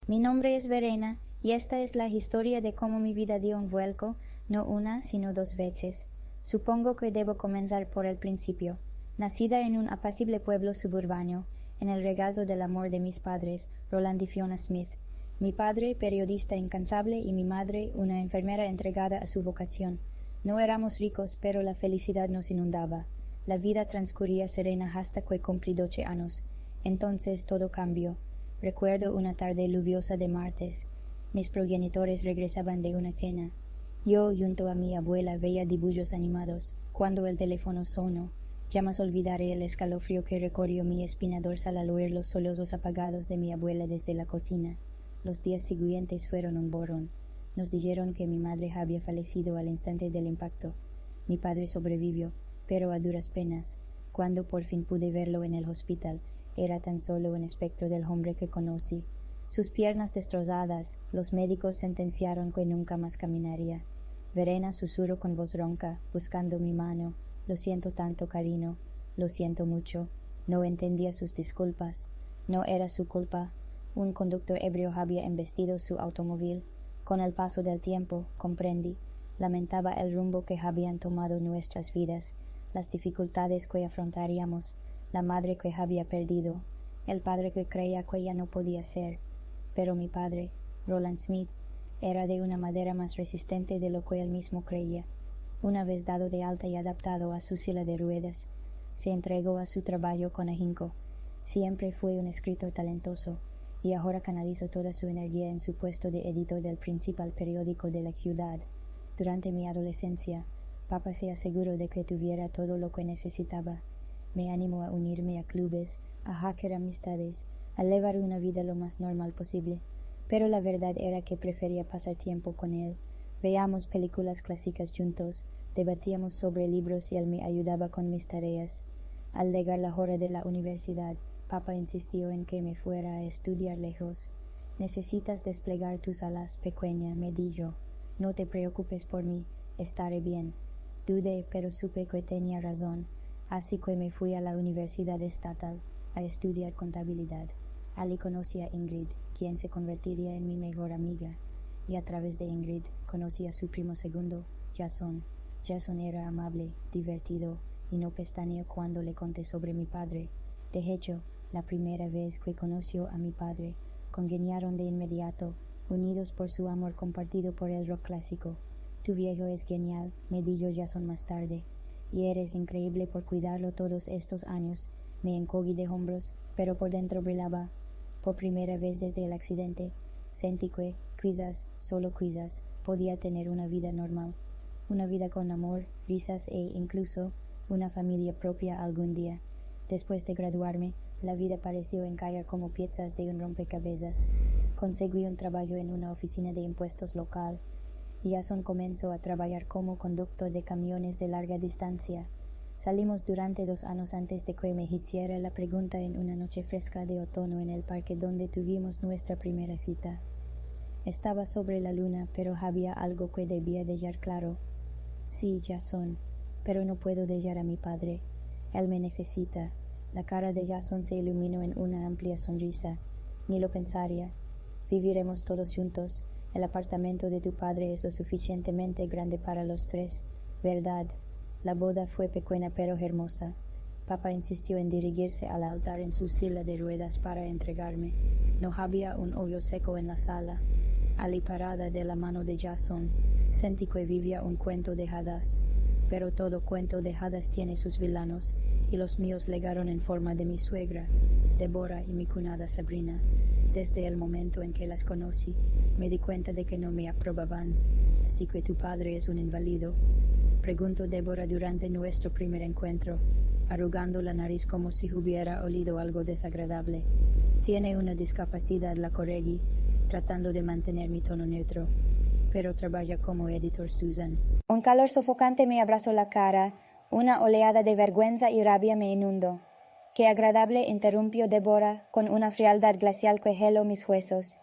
Mi nombre es Verena y esta es la historia de cómo mi vida dio un vuelco, no una, sino 2 veces. Supongo que debo comenzar por el principio. Nacida en un apacible pueblo suburbano, en el regazo del amor de mis padres, Roland y Fiona Smith. Mi padre, periodista incansable, y mi madre, una enfermera entregada a su vocación. No éramos ricos, pero la felicidad nos inundaba. La vida transcurría serena hasta que cumplí 12 años. Entonces todo cambió. Recuerdo una tarde lluviosa de martes. Mis progenitores regresaban de una cena. Yo, junto a mi abuela, veía dibujos animados. Cuando el teléfono sonó, jamás olvidaré el escalofrío que recorrió mi espina dorsal al oír los sollozos apagados de mi abuela desde la cocina. Los días siguientes fueron un borrón. Nos dijeron que mi madre había fallecido al instante del impacto. Mi padre sobrevivió, pero a duras penas. Cuando por fin pude verlo en el hospital, era tan solo un espectro del hombre que conocí. Sus piernas destrozadas, los médicos sentenciaron que nunca más caminaría. Verena susurró con voz ronca, buscando mi mano. Lo siento tanto, cariño. Lo siento mucho. No entendía sus disculpas. No era su culpa. Un conductor ebrio había embestido su automóvil. Con el paso del tiempo, comprendí. Lamentaba el rumbo que habían tomado nuestras vidas, las dificultades que afrontaríamos, la madre que había perdido, el padre que creía que ya no podía ser. Pero mi padre, Roland Smith, era de una madera más resistente de lo que él mismo creía. Una vez dado de alta y adaptado a su silla de ruedas, se entregó a su trabajo con ahínco. Siempre fue un escritor talentoso, y ahora canalizó toda su energía en su puesto de editor del principal periódico de la ciudad. Durante mi adolescencia, papá se aseguró de que tuviera todo lo que necesitaba. Me animó a unirme a clubes, a hacer amistades, a llevar una vida lo más normal posible. Pero la verdad era que prefería pasar tiempo con él. Veíamos películas clásicas juntos, debatíamos sobre libros y él me ayudaba con mis tareas. Al llegar la hora de la universidad, papá insistió en que me fuera a estudiar lejos. Necesitas desplegar tus alas, pequeña, me dijo. No te preocupes por mí, estaré bien. Dudé, pero supe que tenía razón, así que me fui a la Universidad Estatal a estudiar contabilidad. Allí conocí a Ingrid, quien se convertiría en mi mejor amiga, y a través de Ingrid conocí a su primo segundo, Jason. Jason era amable, divertido, y no pestañeó cuando le conté sobre mi padre. De hecho, la primera vez que conoció a mi padre, congeniaron de inmediato, unidos por su amor compartido por el rock clásico. Tu viejo es genial, me dijo Jason más tarde, y eres increíble por cuidarlo todos estos años. Me encogí de hombros, pero por dentro brillaba. Por primera vez desde el accidente, sentí que, quizás, solo quizás, podía tener una vida normal. Una vida con amor, risas e, incluso, una familia propia algún día. Después de graduarme, la vida pareció encajar como piezas de un rompecabezas. Conseguí un trabajo en una oficina de impuestos local. Jason comenzó a trabajar como conductor de camiones de larga distancia. Salimos durante 2 años antes de que me hiciera la pregunta en una noche fresca de otoño en el parque donde tuvimos nuestra primera cita. Estaba sobre la luna, pero había algo que debía dejar claro. Sí, Jason, pero no puedo dejar a mi padre. Él me necesita. La cara de Jason se iluminó en una amplia sonrisa. Ni lo pensaría. Viviremos todos juntos. El apartamento de tu padre es lo suficientemente grande para los 3, ¿verdad? La boda fue pequeña pero hermosa. Papá insistió en dirigirse al altar en su silla de ruedas para entregarme. No había un hoyo seco en la sala. Allí parada de la mano de Jason, sentí que vivía un cuento de hadas. Pero todo cuento de hadas tiene sus villanos, y los míos llegaron en forma de mi suegra, Deborah, y mi cuñada Sabrina. Desde el momento en que las conocí, me di cuenta de que no me aprobaban. Así que tu padre es un inválido, preguntó Deborah durante nuestro primer encuentro, arrugando la nariz como si hubiera olido algo desagradable. Tiene una discapacidad, la corregí, tratando de mantener mi tono neutro, pero trabaja como editor Susan. Un calor sofocante me abrazó la cara, una oleada de vergüenza y rabia me inundó. Qué agradable, interrumpió Deborah, con una frialdad glacial que heló mis huesos.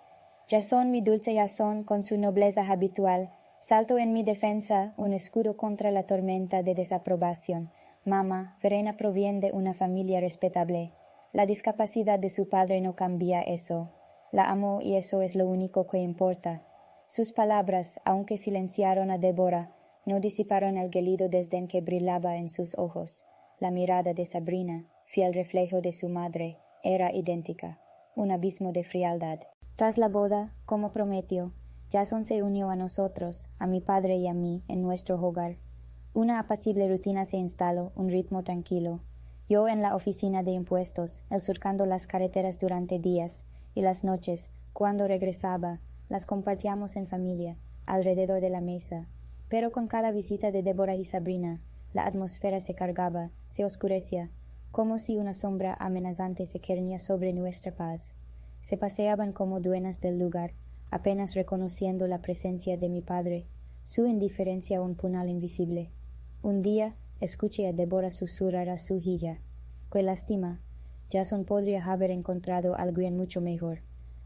Jason, mi dulce Jason, con su nobleza habitual, saltó en mi defensa, un escudo contra la tormenta de desaprobación. Mamá, Verena proviene de una familia respetable. La discapacidad de su padre no cambia eso. La amo y eso es lo único que importa. Sus palabras, aunque silenciaron a Débora, no disiparon el gélido desdén que brillaba en sus ojos. La mirada de Sabrina, fiel reflejo de su madre, era idéntica, un abismo de frialdad. Tras la boda, como prometió, Jason se unió a nosotros, a mi padre y a mí, en nuestro hogar. Una apacible rutina se instaló, un ritmo tranquilo. Yo en la oficina de impuestos, él surcando las carreteras durante días, y las noches, cuando regresaba, las compartíamos en familia, alrededor de la mesa. Pero con cada visita de Débora y Sabrina, la atmósfera se cargaba, se oscurecía, como si una sombra amenazante se cernía sobre nuestra paz. Se paseaban como dueñas del lugar, apenas reconociendo la presencia de mi padre, su indiferencia un punal invisible. Un día escuché a Débora susurrar a su hija: «Qué lástima, Jason podría haber encontrado a alguien mucho mejor.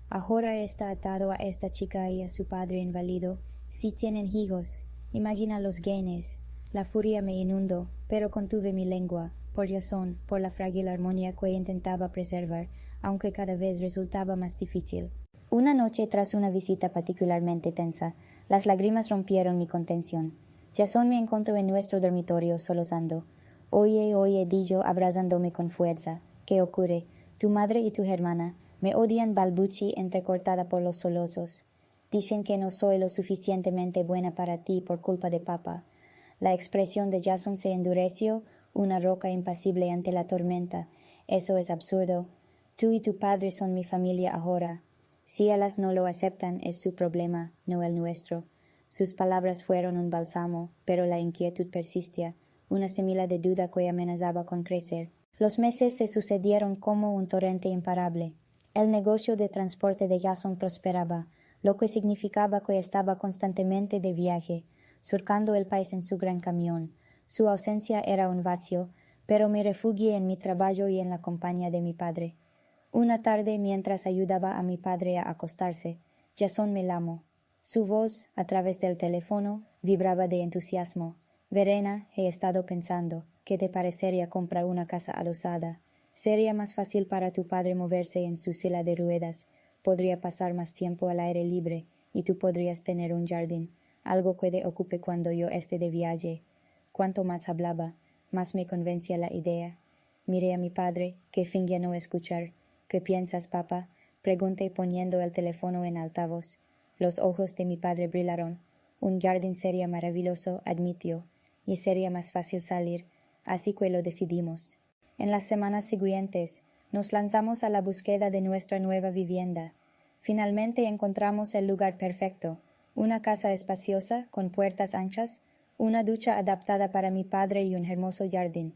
Ahora está atado a esta chica y a su padre inválido. Si tienen hijos, imagina los genes». La furia me inundó, pero contuve mi lengua, por Jason, por la frágil armonía que intentaba preservar, aunque cada vez resultaba más difícil. Una noche, tras una visita particularmente tensa, las lágrimas rompieron mi contención. Jason me encontró en nuestro dormitorio solozando. «Oye, oye», di yo, abrazándome con fuerza. «¿Qué ocurre? Tu madre y tu hermana me odian», balbucí, entrecortada por los sollozos. «Dicen que no soy lo suficientemente buena para ti por culpa de papá». La expresión de Jason se endureció, una roca impasible ante la tormenta. «Eso es absurdo. Tú y tu padre son mi familia ahora. Si ellas no lo aceptan, es su problema, no el nuestro». Sus palabras fueron un bálsamo, pero la inquietud persistía, una semilla de duda que amenazaba con crecer. Los meses se sucedieron como un torrente imparable. El negocio de transporte de Jason prosperaba, lo que significaba que estaba constantemente de viaje, surcando el país en su gran camión. Su ausencia era un vacío, pero me refugié en mi trabajo y en la compañía de mi padre. Una tarde, mientras ayudaba a mi padre a acostarse, Jason me llamó. Su voz, a través del teléfono, vibraba de entusiasmo. «Verena, he estado pensando, ¿qué te parecería comprar una casa adosada? Sería más fácil para tu padre moverse en su silla de ruedas, podría pasar más tiempo al aire libre, y tú podrías tener un jardín, algo que te ocupe cuando yo esté de viaje». Cuanto más hablaba, más me convencía la idea. Miré a mi padre, que fingía no escuchar. «¿Qué piensas, papá?», pregunté poniendo el teléfono en altavoz. Los ojos de mi padre brillaron. «Un jardín sería maravilloso», admitió, «y sería más fácil salir, así que lo decidimos». En las semanas siguientes, nos lanzamos a la búsqueda de nuestra nueva vivienda. Finalmente encontramos el lugar perfecto, una casa espaciosa, con puertas anchas, una ducha adaptada para mi padre y un hermoso jardín.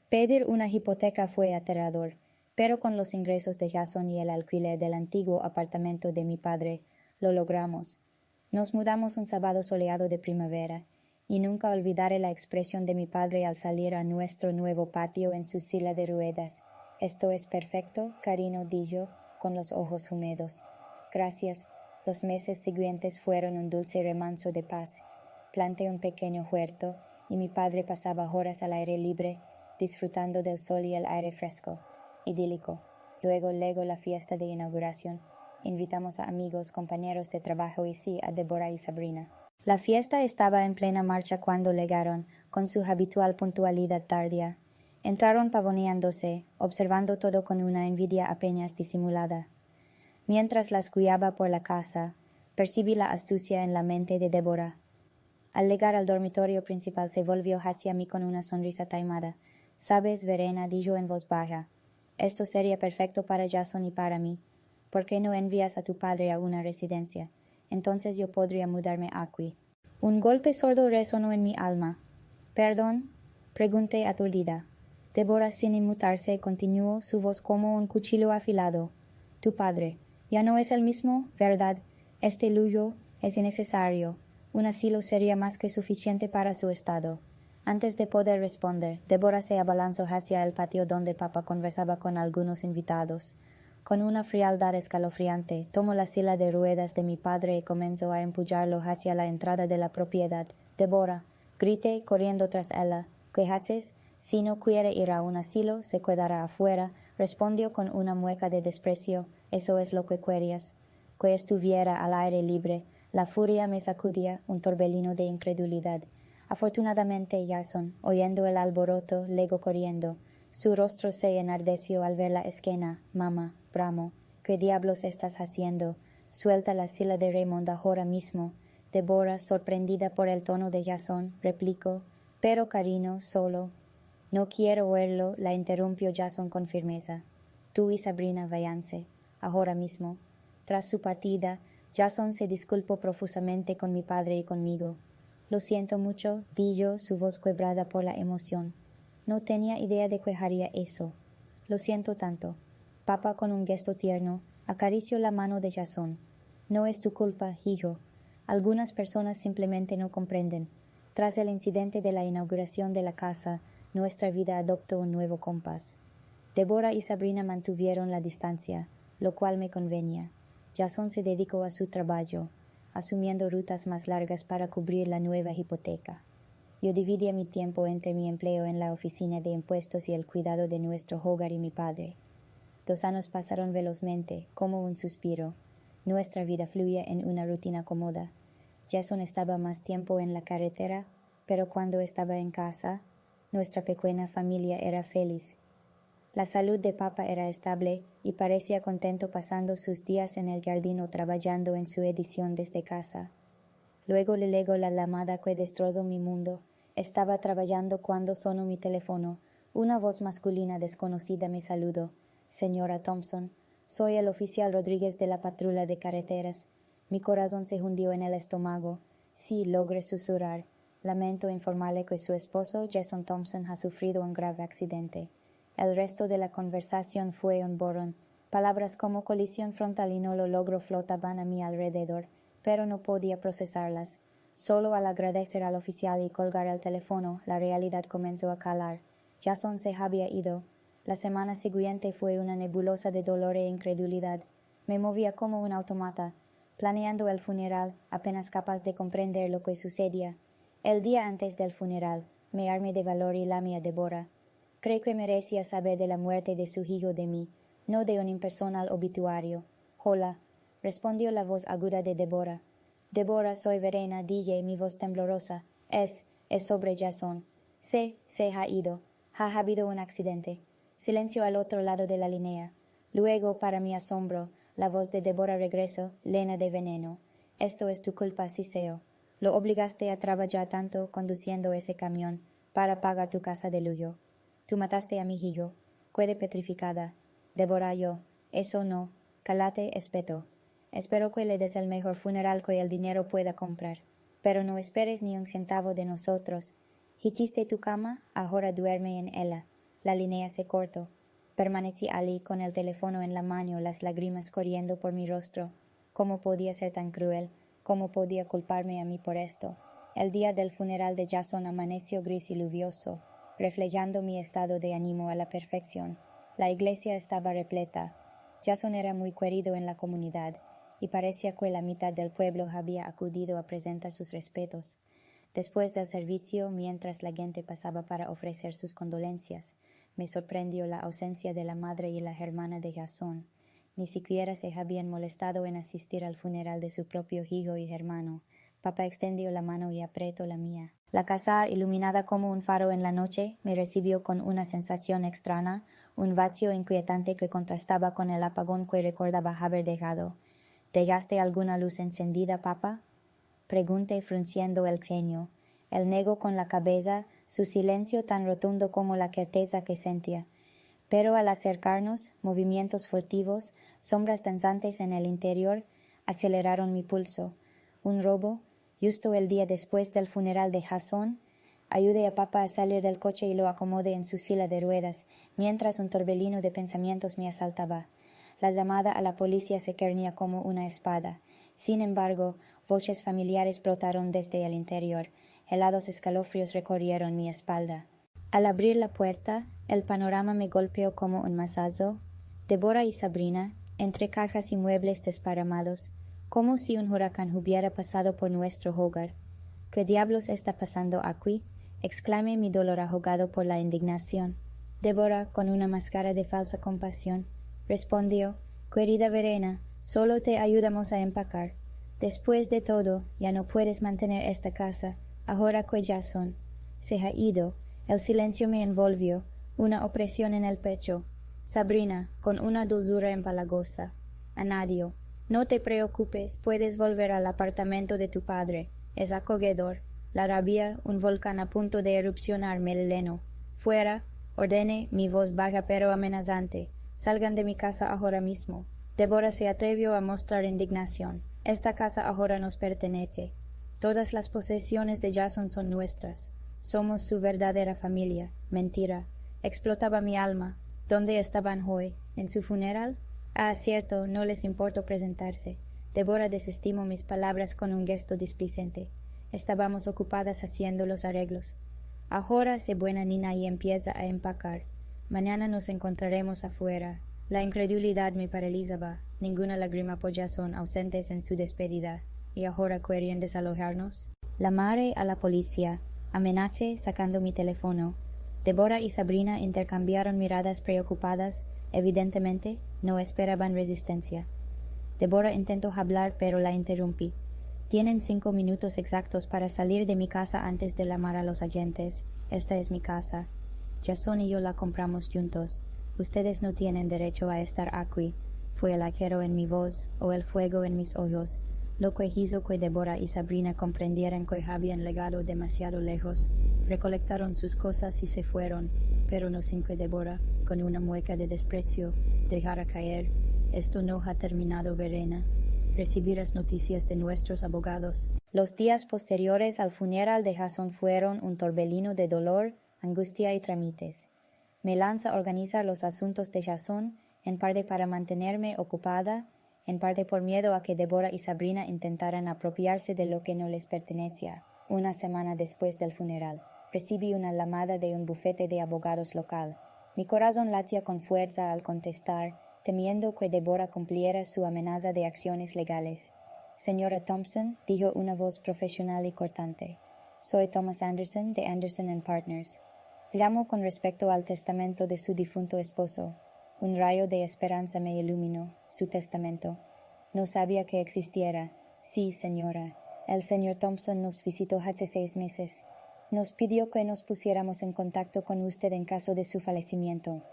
Pedir una hipoteca fue aterrador, pero con los ingresos de Jason y el alquiler del antiguo apartamento de mi padre, lo logramos. Nos mudamos un sábado soleado de primavera, y nunca olvidaré la expresión de mi padre al salir a nuestro nuevo patio en su silla de ruedas. «Esto es perfecto, cariño», di yo, con los ojos húmedos. Gracias. Los meses siguientes fueron un dulce remanso de paz. Planté un pequeño huerto, y mi padre pasaba horas al aire libre, disfrutando del sol y el aire fresco. Idílico. Luego la fiesta de inauguración. Invitamos a amigos, compañeros de trabajo y sí, a Débora y Sabrina. La fiesta estaba en plena marcha cuando llegaron, con su habitual puntualidad tardía. Entraron pavoneándose, observando todo con una envidia apenas disimulada. Mientras las guiaba por la casa, percibí la astucia en la mente de Débora. Al llegar al dormitorio principal se volvió hacia mí con una sonrisa taimada. «Sabes, Verena», dijo en voz baja, «esto sería perfecto para Jason y para mí. ¿Por qué no envías a tu padre a una residencia? Entonces yo podría mudarme aquí». Un golpe sordo resonó en mi alma. «¿Perdón?», pregunté aturdida. Débora, sin inmutarse, continuó, su voz como un cuchillo afilado. «Tu padre. Ya no es el mismo, ¿verdad? Este lujo es innecesario. Un asilo sería más que suficiente para su estado». Antes de poder responder, Débora se abalanzó hacia el patio donde papá conversaba con algunos invitados. Con una frialdad escalofriante, tomó la silla de ruedas de mi padre y comenzó a empujarlo hacia la entrada de la propiedad. «Débora», grité, corriendo tras ella. «¿Qué haces? Si no quiere ir a un asilo, se quedará afuera», respondió con una mueca de desprecio. eso es lo que querías. Que estuviera al aire libre. La furia me sacudía, un torbellino de incredulidad. Afortunadamente Jason, oyendo el alboroto, legó corriendo. Su rostro se enardeció al ver la escena. Mamá, bramó, ¿qué diablos estás haciendo? Suelta la silla de Raymond ahora mismo. Deborah, sorprendida por el tono de Jason, replicó, pero cariño, solo. No quiero oírlo, la interrumpió Jason con firmeza. Tú y Sabrina váyanse, ahora mismo. Tras su partida, Jason se disculpó profusamente con mi padre y conmigo. Lo siento mucho, dijo, su voz quebrada por la emoción. No tenía idea de que haría eso. Lo siento tanto. Papá, con un gesto tierno, acarició la mano de Jason. No es tu culpa, hijo. Algunas personas simplemente no comprenden. Tras el incidente de la inauguración de la casa, nuestra vida adoptó un nuevo compás. Deborah y Sabrina mantuvieron la distancia, lo cual me convenía. Jason se dedicó a su trabajo, asumiendo rutas más largas para cubrir la nueva hipoteca. Yo dividía mi tiempo entre mi empleo en la oficina de impuestos y el cuidado de nuestro hogar y mi padre. 2 años pasaron velozmente, como un suspiro. Nuestra vida fluía en una rutina cómoda. Jason estaba más tiempo en la carretera, pero cuando estaba en casa, nuestra pequeña familia era feliz. La salud de papá era estable y parecía contento pasando sus días en el jardín o trabajando en su edición desde casa. Luego le legó la llamada que destrozó mi mundo. Estaba trabajando cuando sonó mi teléfono. Una voz masculina desconocida me saludó. Señora Thompson, soy el oficial Rodríguez de la patrulla de carreteras. Mi corazón se hundió en el estómago. Sí, logré susurrar. Lamento informarle que su esposo, Jason Thompson, ha sufrido un grave accidente. El resto de la conversación fue un borrón. Palabras como colisión frontal y no lo logro flotaban a mi alrededor, pero no podía procesarlas. Solo al agradecer al oficial y colgar el teléfono, la realidad comenzó a calar. Jason se había ido. La semana siguiente fue una nebulosa de dolor e incredulidad. Me movía como un automata, planeando el funeral, apenas capaz de comprender lo que sucedía. El día antes del funeral, me armé de valor y llamé a Deborah. Creo que merecía saber de la muerte de su hijo de mí, no de un impersonal obituario. Hola, respondió la voz aguda de Deborah. Deborah, soy Verena, dije mi voz temblorosa. Es sobre Jason. Se ha ido. Ha habido un accidente. Silencio al otro lado de la línea. Luego, para mi asombro, la voz de Deborah regresó, llena de veneno. Esto es tu culpa, Siseo. Lo obligaste a trabajar tanto conduciendo ese camión para pagar tu casa de lujo. Tú mataste a mi hijo. Quedé petrificada. Deborah, yo. Eso no. Cállate, espeto. Espero que le des el mejor funeral que el dinero pueda comprar. Pero no esperes ni un centavo de nosotros. Hiciste tu cama, ahora duerme en ella. La línea se cortó. Permanecí allí con el teléfono en la mano, las lágrimas corriendo por mi rostro. ¿Cómo podía ser tan cruel? ¿Cómo podía culparme a mí por esto? El día del funeral de Jason amaneció gris y lluvioso, reflejando mi estado de ánimo a la perfección. La iglesia estaba repleta. Jason era muy querido en la comunidad, y parecía que la mitad del pueblo había acudido a presentar sus respetos. Después del servicio, mientras la gente pasaba para ofrecer sus condolencias, me sorprendió la ausencia de la madre y la hermana de Jason. Ni siquiera se habían molestado en asistir al funeral de su propio hijo y hermano. Papá extendió la mano y apretó la mía. La casa, iluminada como un faro en la noche, me recibió con una sensación extraña, un vacío inquietante que contrastaba con el apagón que recordaba haber dejado. ¿Dejaste alguna luz encendida, papá? Pregunté frunciendo el ceño. Él negó con la cabeza, su silencio tan rotundo como la certeza que sentía. Pero al acercarnos, movimientos furtivos, sombras danzantes en el interior, aceleraron mi pulso. Un robo, justo el día después del funeral de Jason. Ayudé a papá a salir del coche y lo acomodé en su silla de ruedas, mientras un torbellino de pensamientos me asaltaba. La llamada a la policía se cernía como una espada. Sin embargo, voces familiares brotaron desde el interior. Helados escalofríos recorrieron mi espalda. Al abrir la puerta, el panorama me golpeó como un mazazo. Deborah y Sabrina, entre cajas y muebles desparramados, como si un huracán hubiera pasado por nuestro hogar. ¿Qué diablos está pasando aquí? Exclamé, mi dolor ahogado por la indignación. Deborah, con una máscara de falsa compasión, respondió, Querida Verena, solo te ayudamos a empacar. Después de todo, ya no puedes mantener esta casa, ahora que Jason se ha ido. El silencio me envolvió, una opresión en el pecho. Sabrina, con una dulzura empalagosa, añadió: no te preocupes, puedes volver al apartamento de tu padre. Es acogedor. La rabia, un volcán a punto de erupcionar, me llenó. Fuera, ordené, mi voz baja pero amenazante. Salgan de mi casa ahora mismo. Débora se atrevió a mostrar indignación. Esta casa ahora nos pertenece. Todas las posesiones de Jason son nuestras. Somos su verdadera familia. Mentira. Explotaba mi alma. ¿Dónde estaban hoy? ¿En su funeral? Ah, cierto, no les importó presentarse. Débora desestimó mis palabras con un gesto displicente. Estábamos ocupadas haciendo los arreglos. Ahora sé buena Nina y empieza a empacar. Mañana nos encontraremos afuera. La incredulidad me paralizaba. Ninguna lágrima por Jason ausentes en su despedida. ¿Y ahora querían desalojarnos? Llamaré a la policía. Amenacé sacando mi teléfono. Débora y Sabrina intercambiaron miradas preocupadas. Evidentemente, no esperaban resistencia. Débora intentó hablar, pero la interrumpí. Tienen 5 minutos exactos para salir de mi casa antes de llamar a los agentes. Esta es mi casa. Jason y yo la compramos juntos. Ustedes no tienen derecho a estar aquí. Fue el acero en mi voz, o el fuego en mis ojos, lo que hizo que Débora y Sabrina comprendieran que habían llegado demasiado lejos. Recolectaron sus cosas y se fueron, pero no sin que Débora, con una mueca de desprecio, dejara caer: esto no ha terminado, Verena. Recibirás noticias de nuestros abogados. Los días posteriores al funeral de Jason fueron un torbellino de dolor, angustia y trámites. Me lanza a organizar los asuntos de Jason, en parte para mantenerme ocupada, en parte por miedo a que Débora y Sabrina intentaran apropiarse de lo que no les pertenecía. Una semana después del funeral, recibí una llamada de un bufete de abogados local. Mi corazón latía con fuerza al contestar, temiendo que Débora cumpliera su amenaza de acciones legales. Señora Thompson, dijo una voz profesional y cortante. Soy Thomas Anderson, de Anderson & Partners. Llamo con respecto al testamento de su difunto esposo. Un rayo de esperanza me iluminó. Su testamento. No sabía que existiera. Sí, señora. El señor Thompson nos visitó hace 6 meses. Nos pidió que nos pusiéramos en contacto con usted en caso de su fallecimiento.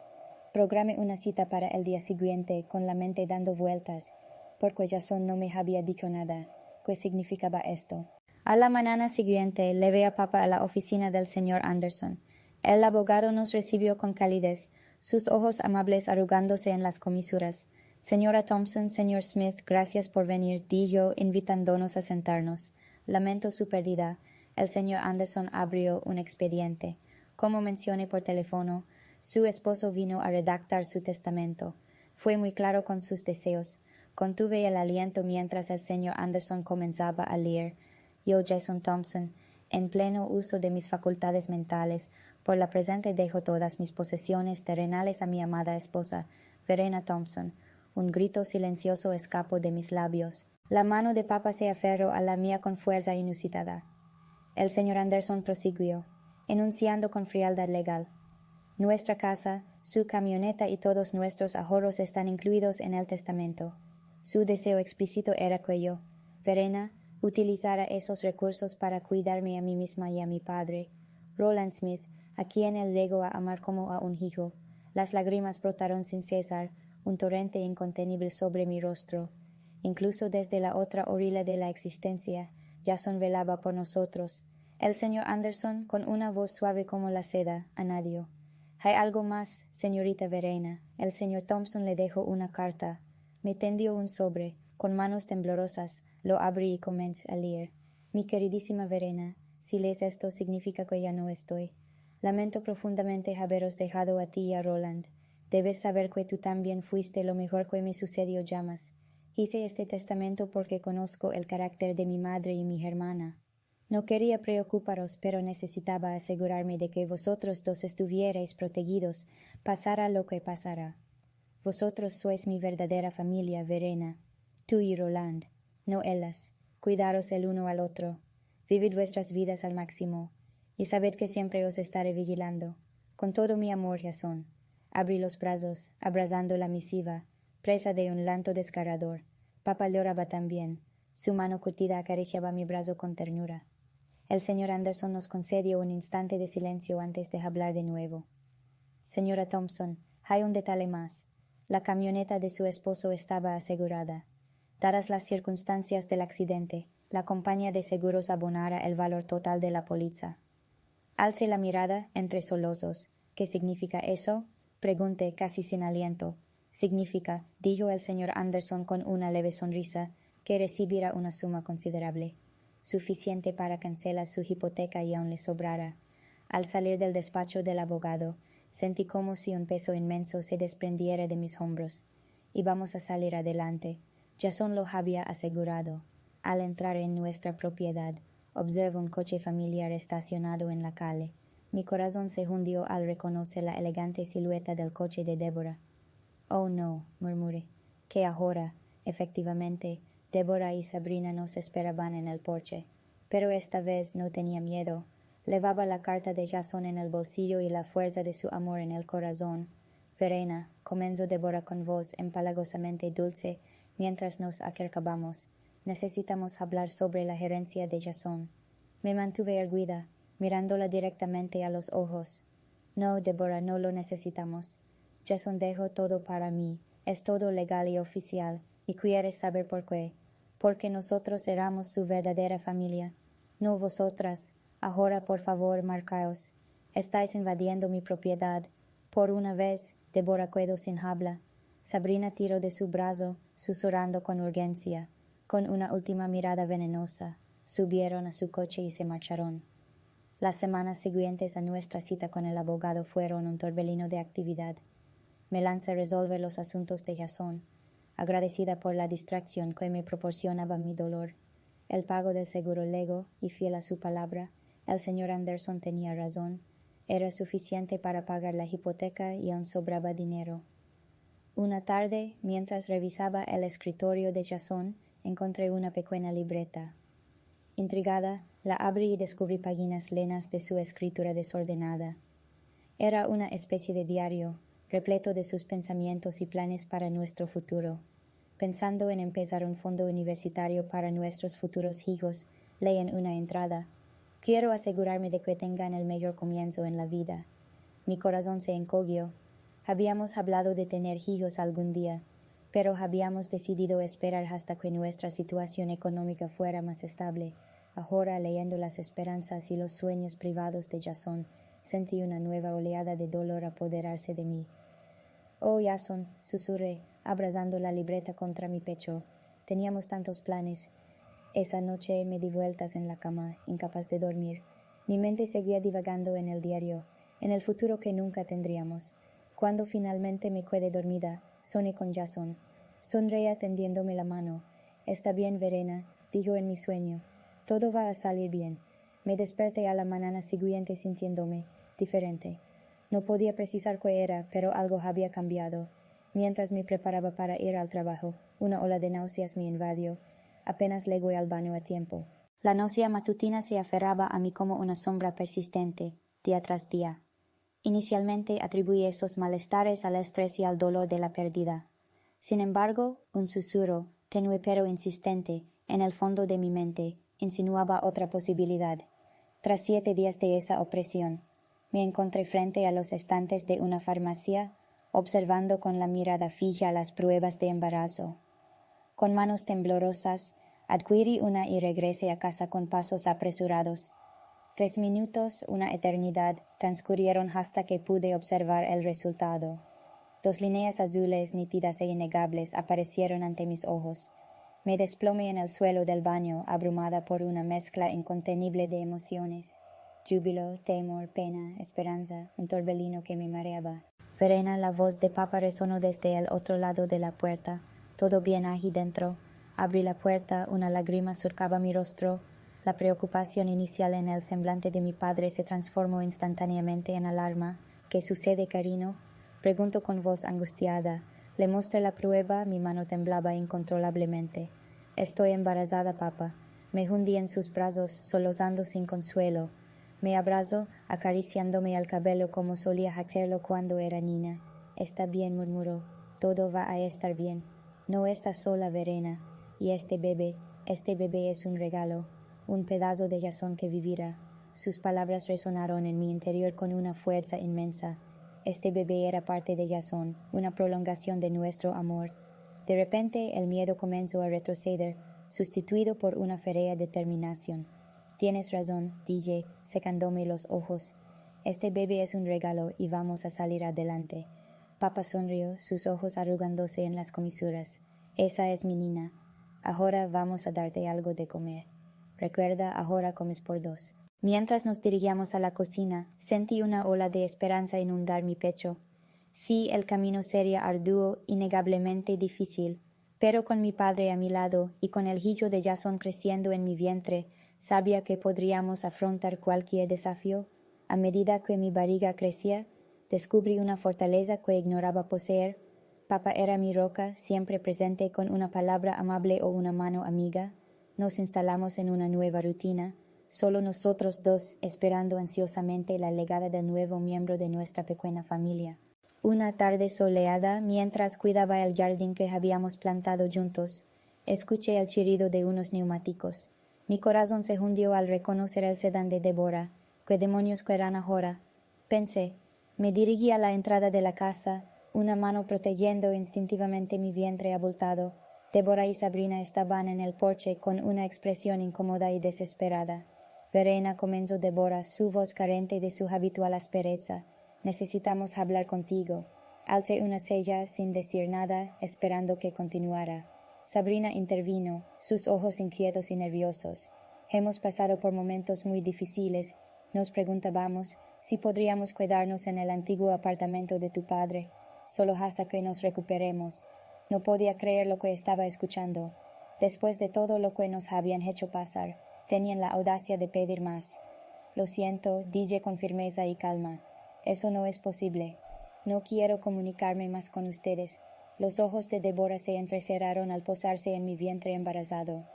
Programé una cita para el día siguiente, con la mente dando vueltas, porque Jason no me había dicho nada. ¿Qué significaba esto? A la mañana siguiente, llevé a papá a la oficina del señor Anderson. El abogado nos recibió con calidez, sus ojos amables arrugándose en las comisuras. Señora Thompson, señor Smith, gracias por venir, di yo, invitándonos a sentarnos. Lamento su pérdida. El señor Anderson abrió un expediente. Como mencioné por teléfono, su esposo vino a redactar su testamento. Fue muy claro con sus deseos. Contuve el aliento mientras el señor Anderson comenzaba a leer. Yo, Jason Thompson, en pleno uso de mis facultades mentales, por la presente dejo todas mis posesiones terrenales a mi amada esposa, Verena Thompson. Un grito silencioso escapó de mis labios. La mano de papá se aferró a la mía con fuerza inusitada. El señor Anderson prosiguió, enunciando con frialdad legal. Nuestra casa, su camioneta y todos nuestros ahorros están incluidos en el testamento. Su deseo explícito era que yo, Verena, utilizara esos recursos para cuidarme a mí misma y a mi padre, Roland Smith, a quien él llegó a amar como a un hijo. Las lágrimas brotaron sin cesar, un torrente incontenible sobre mi rostro. Incluso desde la otra orilla de la existencia, Jason velaba por nosotros. El señor Anderson, con una voz suave como la seda, añadió: «Hay algo más, señorita Verena». El señor Thompson le dejó una carta. Me tendió un sobre. Con manos temblorosas, lo abrí y comencé a leer. «Mi queridísima Verena, si lees esto significa que ya no estoy. Lamento profundamente haberos dejado a ti y a Roland. Debes saber que tú también fuiste lo mejor que me sucedió jamás. Hice este testamento porque conozco el carácter de mi madre y mi hermana. No quería preocuparos, pero necesitaba asegurarme de que vosotros dos estuvierais protegidos, pasara lo que pasara. Vosotros sois mi verdadera familia, Verena. Tú y Roland, no ellas. Cuidaros el uno al otro. Vivid vuestras vidas al máximo, y sabed que siempre os estaré vigilando. Con todo mi amor, Jason». Abrí los brazos, abrazando la misiva. presa de un llanto desgarrador. Papá lloraba también. Su mano curtida acariciaba mi brazo con ternura. El señor Anderson nos concedió un instante de silencio antes de hablar de nuevo. Señora Thompson, hay un detalle más. La camioneta de su esposo estaba asegurada. Dadas las circunstancias del accidente, la compañía de seguros abonará el valor total de la póliza. Alce la mirada entre sollozos. ¿Qué significa eso? Pregunté casi sin aliento. Significa, dijo el señor Anderson con una leve sonrisa, que recibirá una suma considerable, suficiente para cancelar su hipoteca y aún le sobrara. Al salir del despacho del abogado, sentí como si un peso inmenso se desprendiera de mis hombros. Íbamos a salir adelante. Jason lo había asegurado. Al entrar en nuestra propiedad, observo un coche familiar estacionado en la calle. Mi corazón se hundió al reconocer la elegante silueta del coche de Débora. «Oh, no», murmuré, que ahora, efectivamente, Débora y Sabrina nos esperaban en el porche. Pero esta vez no tenía miedo. Llevaba la carta de Jason en el bolsillo y la fuerza de su amor en el corazón. «Verena», comenzó Débora con voz empalagosamente dulce mientras nos acercábamos, «necesitamos hablar sobre la gerencia de Jason». Me mantuve erguida, mirándola directamente a los ojos. «No, Débora, no lo necesitamos. Jason dejó todo para mí, es todo legal y oficial, y quieres saber por qué. Porque nosotros éramos su verdadera familia. No vosotras. Ahora, por favor, marcaos. Estáis invadiendo mi propiedad. Por una vez, Débora quedó sin habla. Sabrina tiró de su brazo, susurrando con urgencia. Con una última mirada venenosa, subieron a su coche y se marcharon. Las semanas siguientes a nuestra cita con el abogado fueron un torbellino de actividad. Me lancé a resolver los asuntos de Jason, agradecida por la distracción que me proporcionaba mi dolor. El pago del seguro lego, y fiel a su palabra, el señor Anderson tenía razón, era suficiente para pagar la hipoteca y aún sobraba dinero. Una tarde, mientras revisaba el escritorio de Jason, encontré una pequeña libreta. Intrigada, la abrí y descubrí páginas llenas de su escritura desordenada. Era una especie de diario, repleto de sus pensamientos y planes para nuestro futuro. Pensando en empezar un fondo universitario para nuestros futuros hijos, leí en una entrada: «Quiero asegurarme de que tengan el mejor comienzo en la vida». Mi corazón se encogió. Habíamos hablado de tener hijos algún día, pero habíamos decidido esperar hasta que nuestra situación económica fuera más estable. Ahora, leyendo las esperanzas y los sueños privados de Jason, sentí una nueva oleada de dolor apoderarse de mí. «Oh, Jason», susurré, abrazando la libreta contra mi pecho. Teníamos tantos planes. Esa noche me di vueltas en la cama, incapaz de dormir. Mi mente seguía divagando en el diario, en el futuro que nunca tendríamos. Cuando finalmente me quedé dormida, soñé con Jason. Sonreía tendiéndome la mano. «Está bien, Verena», dijo en mi sueño. «Todo va a salir bien». Me desperté a la mañana siguiente sintiéndome diferente. No podía precisar qué era, pero algo había cambiado. Mientras me preparaba para ir al trabajo, una ola de náuseas me invadió. Apenas llegué al baño a tiempo. La náusea matutina se aferraba a mí como una sombra persistente, día tras día. Inicialmente atribuí esos malestares al estrés y al dolor de la pérdida. Sin embargo, un susurro, tenue pero insistente, en el fondo de mi mente, insinuaba otra posibilidad. Tras 7 días de esa opresión, me encontré frente a los estantes de una farmacia, observando con la mirada fija las pruebas de embarazo. Con manos temblorosas, adquirí una y regresé a casa con pasos apresurados. 3 minutos, una eternidad, transcurrieron hasta que pude observar el resultado. 2 líneas azules nítidas e innegables aparecieron ante mis ojos. Me desplomé en el suelo del baño, abrumada por una mezcla incontenible de emociones. Júbilo, temor, pena, esperanza, un torbellino que me mareaba. «Verena», la voz de papá resonó desde el otro lado de la puerta. «¿Todo bien ahí dentro?» Abrí la puerta, una lágrima surcaba mi rostro. La preocupación inicial en el semblante de mi padre se transformó instantáneamente en alarma. «¿Qué sucede, cariño?», preguntó con voz angustiada. Le mostré la prueba, mi mano temblaba incontrolablemente. «Estoy embarazada, papá». Me hundí en sus brazos, sollozando sin consuelo. Me abrazó, acariciándome el cabello como solía hacerlo cuando era niña. «Está bien», murmuró. Todo va a estar bien. No estás sola, Verena. Y este bebé es un regalo, un pedazo de Jasón que vivirá. Sus palabras resonaron en mi interior con una fuerza inmensa. Este bebé era parte de Jasón, una prolongación de nuestro amor. De repente el miedo comenzó a retroceder, sustituido por una férrea determinación. Tienes razón, dije, secándome los ojos. Este bebé es un regalo y vamos a salir adelante. Papá sonrió, sus ojos arrugándose en las comisuras. Esa es mi Nina. Ahora vamos a darte algo de comer. Recuerda, ahora comes por dos. Mientras nos dirigíamos a la cocina, sentí una ola de esperanza inundar mi pecho. Sí, el camino sería arduo, innegablemente difícil, pero con mi padre a mi lado y con el hillo de Jasón creciendo en mi vientre, sabía que podríamos afrontar cualquier desafío. A medida que mi barriga crecía, descubrí una fortaleza que ignoraba poseer. Papá era mi roca, siempre presente con una palabra amable o una mano amiga. Nos instalamos en una nueva rutina, solo nosotros dos, esperando ansiosamente la llegada del nuevo miembro de nuestra pequeña familia. Una tarde soleada, mientras cuidaba el jardín que habíamos plantado juntos, escuché el chirrido de unos neumáticos. Mi corazón se hundió al reconocer el sedán de Débora. ¿Qué demonios eran ahora? Pensé. Me dirigí a la entrada de la casa, una mano protegiendo instintivamente mi vientre abultado. Débora y Sabrina estaban en el porche con una expresión incómoda y desesperada. Verena, comenzó Débora, su voz carente de su habitual aspereza. Necesitamos hablar contigo. Alcé una ceja sin decir nada, esperando que continuara. Sabrina intervino, sus ojos inquietos y nerviosos. Hemos pasado por momentos muy difíciles. Nos preguntábamos si podríamos quedarnos en el antiguo apartamento de tu padre, solo hasta que nos recuperemos. No podía creer lo que estaba escuchando. Después de todo lo que nos habían hecho pasar, tenían la audacia de pedir más. Lo siento, dije con firmeza y calma. Eso no es posible. No quiero comunicarme más con ustedes. Los ojos de Débora se entrecerraron al posarse en mi vientre embarazado.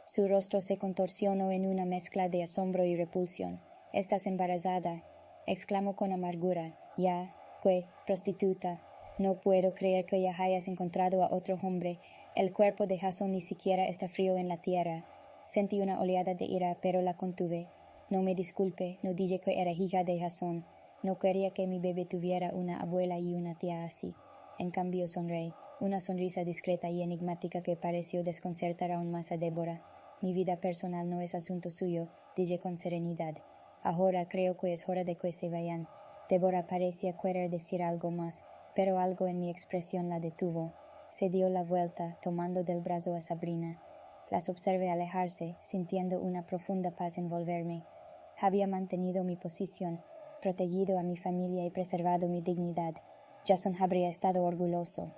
Su rostro se contorsionó en una mezcla de asombro y repulsión. «¿Estás embarazada?», exclamó con amargura. «Ya, ¿qué, prostituta? No puedo creer que ya hayas encontrado a otro hombre. El cuerpo de Jasón ni siquiera está frío en la tierra». Sentí una oleada de ira, pero la contuve. «No me disculpe, no dije que era hija de Jasón. No quería que mi bebé tuviera una abuela y una tía así». En cambio sonreí, una sonrisa discreta y enigmática que pareció desconcertar aún más a Débora. «Mi vida personal no es asunto suyo», dije con serenidad. «Ahora creo que es hora de que se vayan». Débora parecía querer decir algo más, pero algo en mi expresión la detuvo. Se dio la vuelta, tomando del brazo a Sabrina. Las observé alejarse, sintiendo una profunda paz envolverme. Había mantenido mi posición, protegido a mi familia y preservado mi dignidad. Jasón habría estado orgulloso.